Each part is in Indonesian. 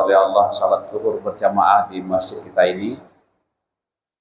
oleh Allah salat zuhur berjamaah di masjid kita ini.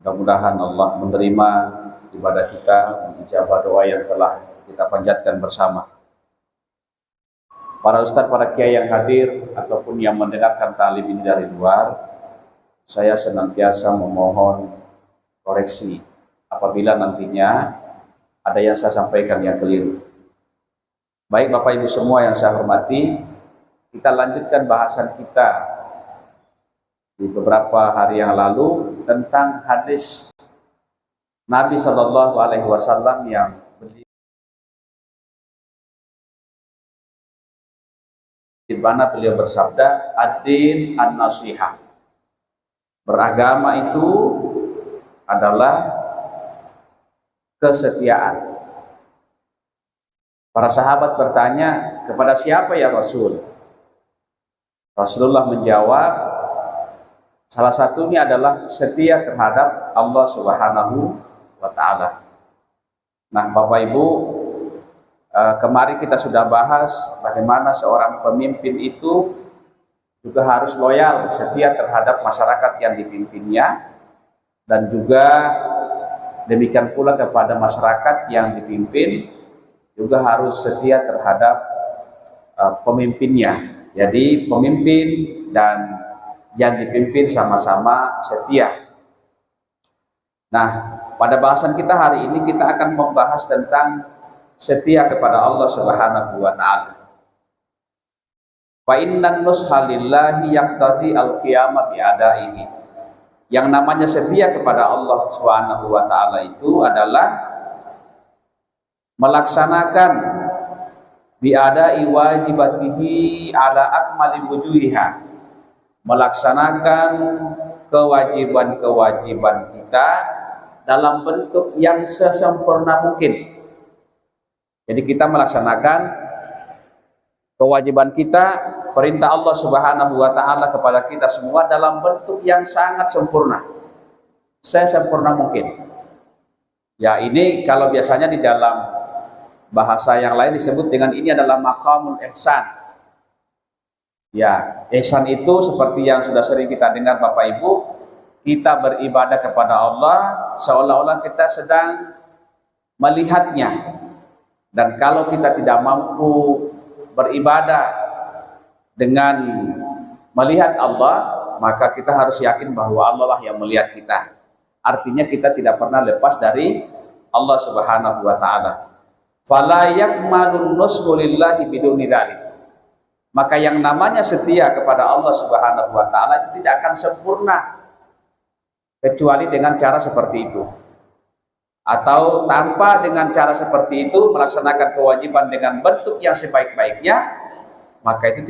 Mudah-mudahan Allah menerima ibadah kita, menijabah doa yang telah kita panjatkan bersama. Para ustadz, para kiai yang hadir ataupun yang mendengarkan ta'lim ini dari luar, saya senantiasa memohon koreksi apabila nantinya ada yang saya sampaikan yang keliru. Baik Bapak Ibu semua yang saya hormati, kita lanjutkan bahasan kita di beberapa hari yang lalu tentang hadis Nabi Shallallahu Alaihi Wasallam yang di mana beliau bersabda, ad-din an-nasihah. Beragama itu adalah kesetiaan. Para sahabat bertanya, kepada siapa ya Rasul? Rasulullah menjawab, salah satunya adalah setia terhadap Allah Subhanahu wa Ta'ala. Nah, Bapak Ibu, kemarin kita sudah bahas bagaimana seorang pemimpin itu juga harus loyal, setia terhadap masyarakat yang dipimpinnya, dan juga demikian pula kepada masyarakat yang dipimpin juga harus setia terhadap pemimpinnya. Jadi pemimpin dan yang dipimpin sama-sama setia. Nah, pada bahasan kita hari ini kita akan membahas tentang setia kepada Allah Subhanahu wa Ta'ala. Fa innan nusha lillahi yaqtadi al-qiyamah bi'adaihi. Yang namanya setia kepada Allah Subhanahu wa Ta'ala itu adalah melaksanakan bi'adai wajibatihi ala akmali wujuhiha. Melaksanakan kewajiban-kewajiban kita dalam bentuk yang sesempurna mungkin. Jadi kita melaksanakan kewajiban kita, perintah Allah Subhanahu wa Ta'ala kepada kita semua dalam bentuk yang sangat sempurna, sesempurna mungkin. Ya, ini kalau biasanya di dalam bahasa yang lain disebut dengan ini adalah maqamul ihsan. Ya, ihsan itu seperti yang sudah sering kita dengar Bapak Ibu, kita beribadah kepada Allah seolah-olah kita sedang melihatnya. Dan kalau kita tidak mampu beribadah dengan melihat Allah, maka kita harus yakin bahwa Allah lah yang melihat kita. Artinya kita tidak pernah lepas dari Allah Subhanahu wa Ta'ala. Fala yakmalun nushu lillahi biduni dzalik. Maka yang namanya setia kepada Allah Subhanahu wa Ta'ala itu tidak akan sempurna kecuali dengan cara seperti itu. Atau tanpa dengan cara seperti itu, melaksanakan kewajiban dengan bentuk yang sebaik-baiknya, maka itu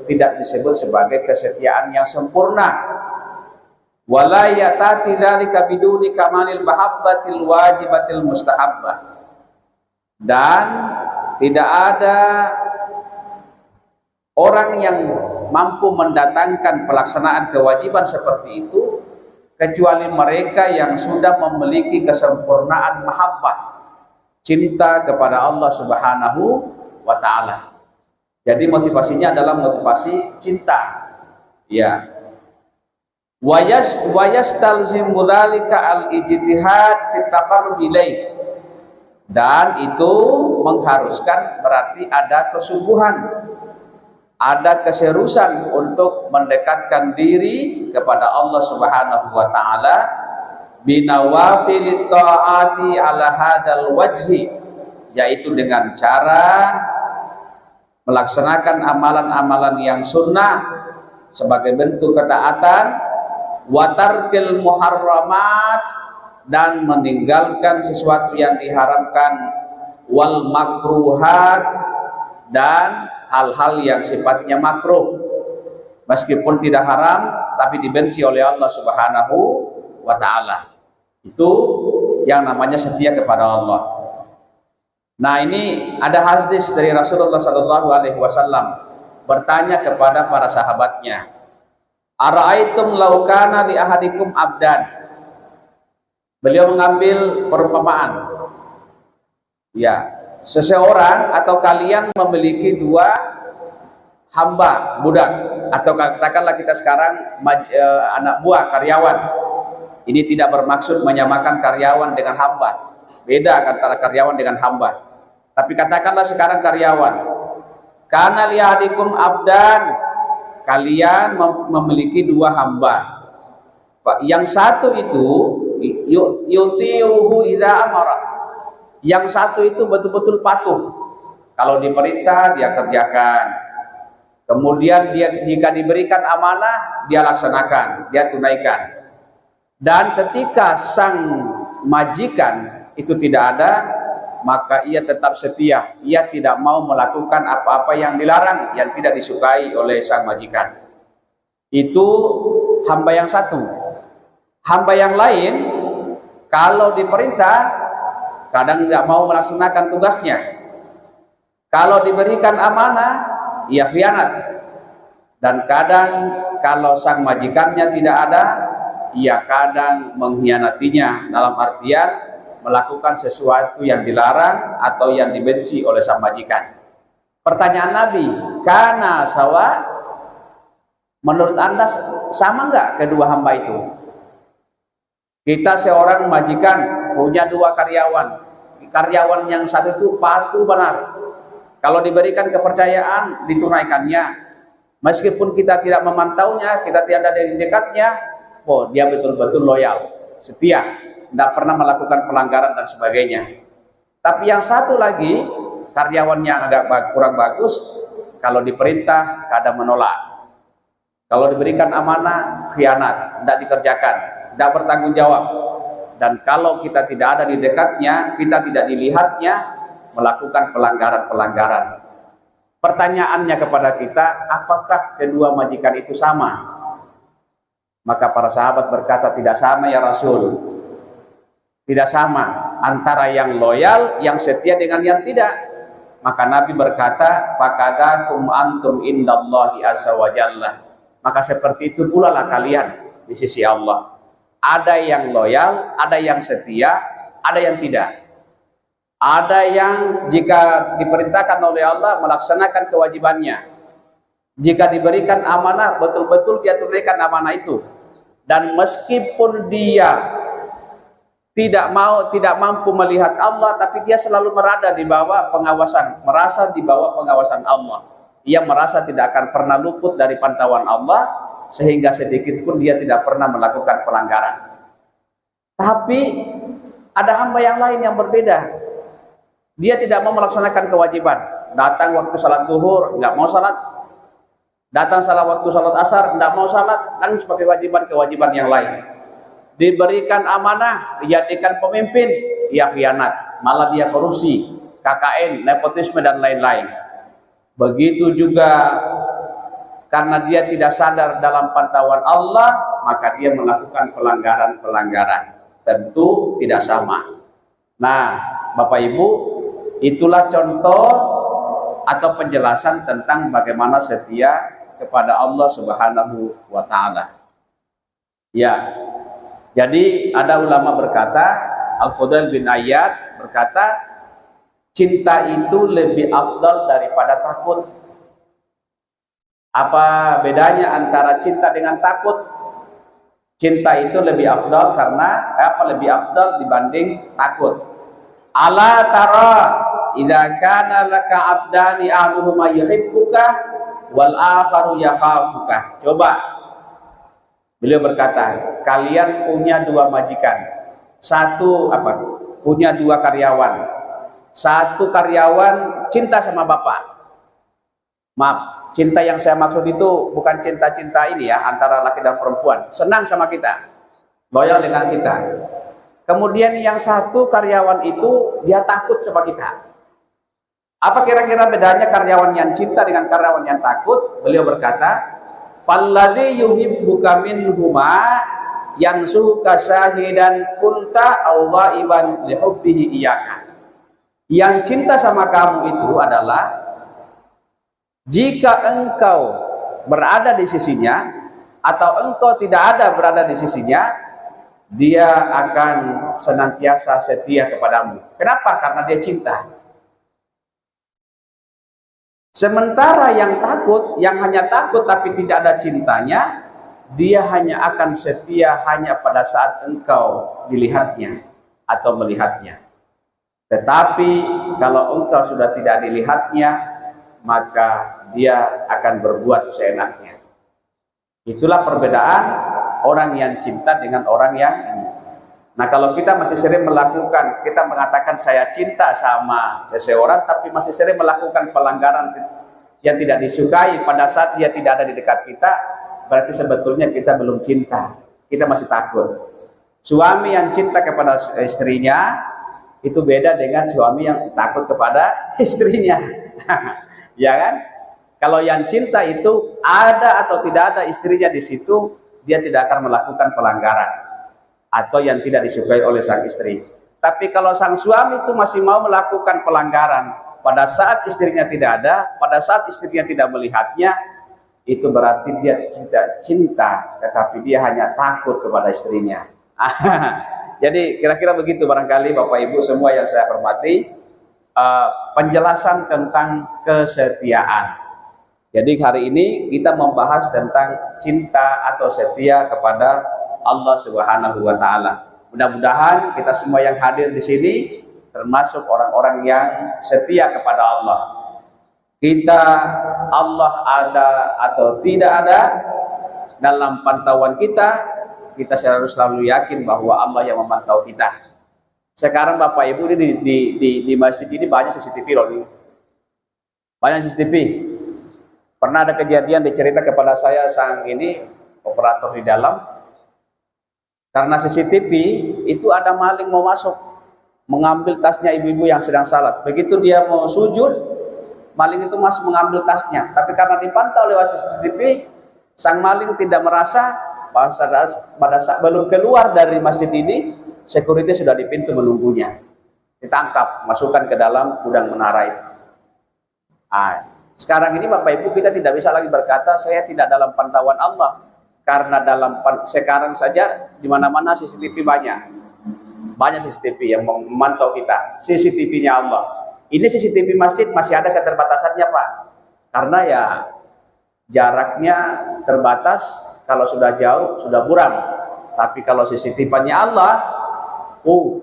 tidak disebut sebagai kesetiaan yang sempurna. Wala yatati dzalika biduni kamalil mahabbatil wajibatil mustahabbah. Dan tidak ada orang yang mampu mendatangkan pelaksanaan kewajiban seperti itu kecuali mereka yang sudah memiliki kesempurnaan mahabbah, cinta kepada Allah Subhanahu wa Ta'ala. Jadi motivasinya adalah motivasi cinta. Ya. Wa yastalzimu dzalika al-ijtihad fi taqarrub ilaih. Dan itu mengharuskan berarti ada kesungguhan, ada keseriusan untuk mendekatkan diri kepada Allah Subhanahu wa Ta'ala binawafilit ta'ati ala hadal wajhi, yaitu dengan cara melaksanakan amalan-amalan yang sunnah sebagai bentuk ketaatan, watarkil muharramat, dan meninggalkan sesuatu yang diharamkan, wal makruhat, dan hal-hal yang sifatnya makruh meskipun tidak haram tapi dibenci oleh Allah Subhanahu wa Ta'ala. Itu yang namanya setia kepada Allah. Nah, ini ada hadis dari Rasulullah Sallallahu Alaihi Wasallam bertanya kepada para sahabatnya, ara'aitum law kana li ahadikum abdan. Beliau mengambil perumpamaan. Ya, seseorang atau kalian memiliki dua hamba, budak, atau katakanlah kita sekarang anak buah, karyawan. Ini tidak bermaksud menyamakan karyawan dengan hamba. Beda antara karyawan dengan hamba. Tapi katakanlah sekarang karyawan. Kana liyadikum abdan. Kalian memiliki dua hamba. Yang satu itu yuti'uhu idza amara. Yang satu itu betul-betul patuh. Kalau diperintah dia kerjakan. Kemudian dia jika diberikan amanah dia laksanakan, dia tunaikan. Dan ketika sang majikan itu tidak ada, maka ia tetap setia. Ia tidak mau melakukan apa-apa yang dilarang, yang tidak disukai oleh sang majikan. Itu hamba yang satu. Hamba yang lain, kalau diperintah, kadang tidak mau melaksanakan tugasnya. Kalau diberikan amanah, ia khianat. Dan kadang kalau sang majikannya tidak ada, ia kadang mengkhianatinya, dalam artian melakukan sesuatu yang dilarang atau yang dibenci oleh sang majikan. Pertanyaan Nabi, kana sawa? Menurut Anda sama enggak kedua hamba itu? Kita seorang majikan punya dua karyawan. Karyawan yang satu itu patuh benar. Kalau diberikan kepercayaan, ditunaikannya. Meskipun kita tidak memantaunya, kita tidak ada di dekatnya, oh dia betul-betul loyal, setia, tidak pernah melakukan pelanggaran dan sebagainya. Tapi yang satu lagi, karyawan yang agak kurang bagus, kalau diperintah kadang menolak. Kalau diberikan amanah, khianat, tidak dikerjakan, tidak bertanggung jawab. Dan kalau kita tidak ada di dekatnya, kita tidak dilihatnya, melakukan pelanggaran-pelanggaran. Pertanyaannya kepada kita, apakah kedua majikan itu sama? Maka para sahabat berkata, tidak sama ya Rasul. Tidak sama antara yang loyal, yang setia dengan yang tidak. Maka Nabi berkata, fakadakum antum indallahi azza wa jalla. Maka seperti itu pula lah kalian di sisi Allah. Ada yang loyal, ada yang setia, ada yang tidak. Ada yang jika diperintahkan oleh Allah melaksanakan kewajibannya. Jika diberikan amanah, betul-betul dia tunaikan amanah itu. Dan meskipun dia tidak mampu melihat Allah, tapi dia selalu merasa di bawah pengawasan Allah. Ia merasa tidak akan pernah luput dari pantauan Allah, sehingga sedikit pun dia tidak pernah melakukan pelanggaran. Tapi ada hamba yang lain yang berbeda. Dia tidak mau melaksanakan kewajiban. Datang waktu salat zuhur, enggak mau salat. Datang salah waktu salat asar, enggak mau salat. Dan sebagai kewajiban yang lain. Diberikan amanah, dijadikan pemimpin, ia khianat. Malah dia korupsi, KKN, nepotisme dan lain-lain. Begitu juga karena dia tidak sadar dalam pantauan Allah, maka dia melakukan pelanggaran-pelanggaran. Tentu tidak sama. Nah, Bapak Ibu, itulah contoh atau penjelasan tentang bagaimana setia kepada Allah Subhanahu wa Ta'ala. Ya, jadi ada ulama berkata, Al-Fudail bin Iyad berkata, cinta itu lebih afdal daripada takut. Apa bedanya antara cinta dengan takut? Cinta itu lebih afdal karena lebih afdal dibanding takut. Ala tara idza kana laka abdani ahaduhuma yuhibbuka wal akharu yakhafuka. Coba. Beliau berkata, kalian punya dua majikan. Punya dua karyawan. Satu karyawan cinta sama bapak. Maaf, cinta yang saya maksud itu bukan cinta-cinta ini ya, antara laki dan perempuan. Senang sama kita, loyal dengan kita. Kemudian yang satu karyawan itu dia takut sama kita. Apa kira-kira bedanya karyawan yang cinta dengan karyawan yang takut? Beliau berkata, falladzi yuhibbuka minhuma yansuka syahidan kunta aw ghaiban li hubbihi iyyaka. Yang cinta sama kamu itu adalah jika engkau berada di sisinya atau engkau tidak ada berada di sisinya, dia akan senantiasa setia kepadamu. Kenapa? Karena dia cinta. Sementara yang takut, yang hanya takut tapi tidak ada cintanya, dia hanya akan setia hanya pada saat engkau dilihatnya atau melihatnya. Tetapi kalau engkau sudah tidak dilihatnya, maka dia akan berbuat seenaknya. Itulah perbedaan orang yang cinta dengan orang yang ini. Nah, kalau kita masih sering melakukan, kita mengatakan saya cinta sama seseorang, tapi masih sering melakukan pelanggaran yang tidak disukai pada saat dia tidak ada di dekat kita, berarti sebetulnya kita belum cinta, kita masih takut. Suami yang cinta kepada istrinya itu beda dengan suami yang takut kepada istrinya. Ya kan? Kalau yang cinta itu ada atau tidak ada istrinya di situ, dia tidak akan melakukan pelanggaran atau yang tidak disukai oleh sang istri. Tapi kalau sang suami itu masih mau melakukan pelanggaran pada saat istrinya tidak ada, pada saat istrinya tidak melihatnya, itu berarti dia tidak cinta, tetapi dia hanya takut kepada istrinya. Jadi kira-kira begitu barangkali Bapak Ibu semua yang saya hormati, penjelasan tentang kesetiaan. Jadi hari ini kita membahas tentang cinta atau setia kepada Allah Subhanahu wa taala. Mudah-mudahan kita semua yang hadir di sini termasuk orang-orang yang setia kepada Allah. Kita, Allah ada atau tidak ada dalam pantauan kita, kita selalu yakin bahwa Allah yang memantau kita. Sekarang Bapak Ibu ini di masjid ini banyak CCTV loh nih. Banyak CCTV. Pernah ada kejadian dicerita kepada saya sang ini operator di dalam. Karena CCTV itu ada maling mau masuk mengambil tasnya ibu-ibu yang sedang salat. Begitu dia mau sujud, maling itu masuk mengambil tasnya. Tapi karena dipantau lewat CCTV, sang maling tidak merasa pada saat belum keluar dari masjid ini, security sudah di pintu menunggunya. Ditangkap, masukkan ke dalam gudang menara itu. Sekarang ini Bapak Ibu kita tidak bisa lagi berkata saya tidak dalam pantauan Allah. Karena sekarang saja di mana-mana CCTV banyak CCTV yang memantau kita. CCTV-nya Allah. Ini CCTV masjid masih ada keterbatasannya Pak. Karena ya jaraknya terbatas. Kalau sudah jauh sudah buram. Tapi kalau CCTV-nya Allah,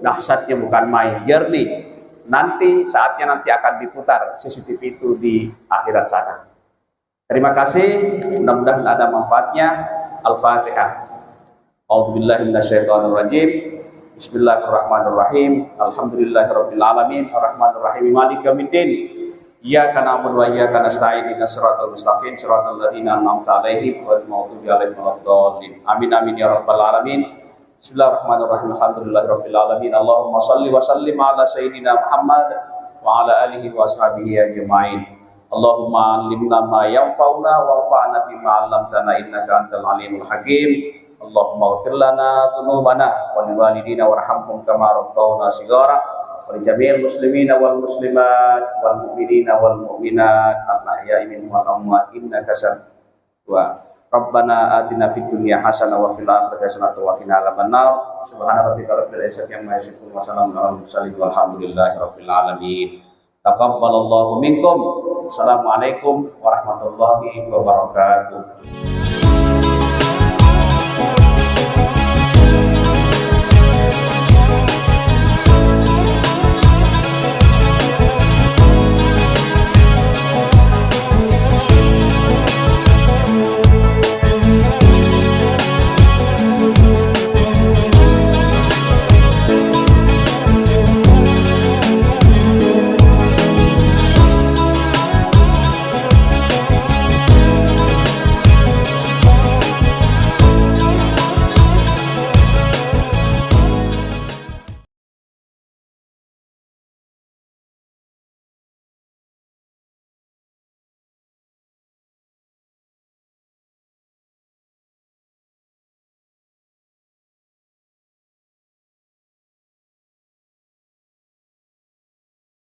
dahsyatnya bukan main. Jernih. Nanti saatnya akan diputar CCTV itu di akhirat sana. Terima kasih. Mudah-mudahan ada manfaatnya. Al-Fatihah. A'udzubillahi minasyaitonirrajim. Bismillahirrahmanirrahim. Alhamdulillahirabbil alamin, arrahmanirrahim, maliki yaumiddin. Iyyaka na'budu wa iyyaka nasta'in. Ihdinas siratal mustaqim, siratal ladzina an'amta 'alaihim ghairil maghdubi 'alaihim waladdallin. Amin amin ya rabbal alamin. Bismillahirrahmanirrahim. Alhamdulillahirabbil alamin. Allahumma shalli wa sallim ala sayyidina Muhammad wa ala alihi wa sahbihi ajma'in. Allahumma alimna ma yanfa'una wanfa'na bima 'allamtana innaka antal alimul hakim. Allahumma ighfir lana dhunubana wa liwalidina warhamhum kama rabbawna shighara wa li jami'il muslimina wal muslimat wal mu'minina wal mu'minat al-ahya'i minhum wal amwat innaka wa Rabbana atina fid dunya hasanah wa fil akhirati hasanah wa qina adzabannar. Subhana rabbika rabbil izzati amma yasifun wa salamun alal mursalin walhamdulillahi rabbil alamin. Taqabbalallahu minkum. Assalamualaikum warahmatullahi wabarakatuh.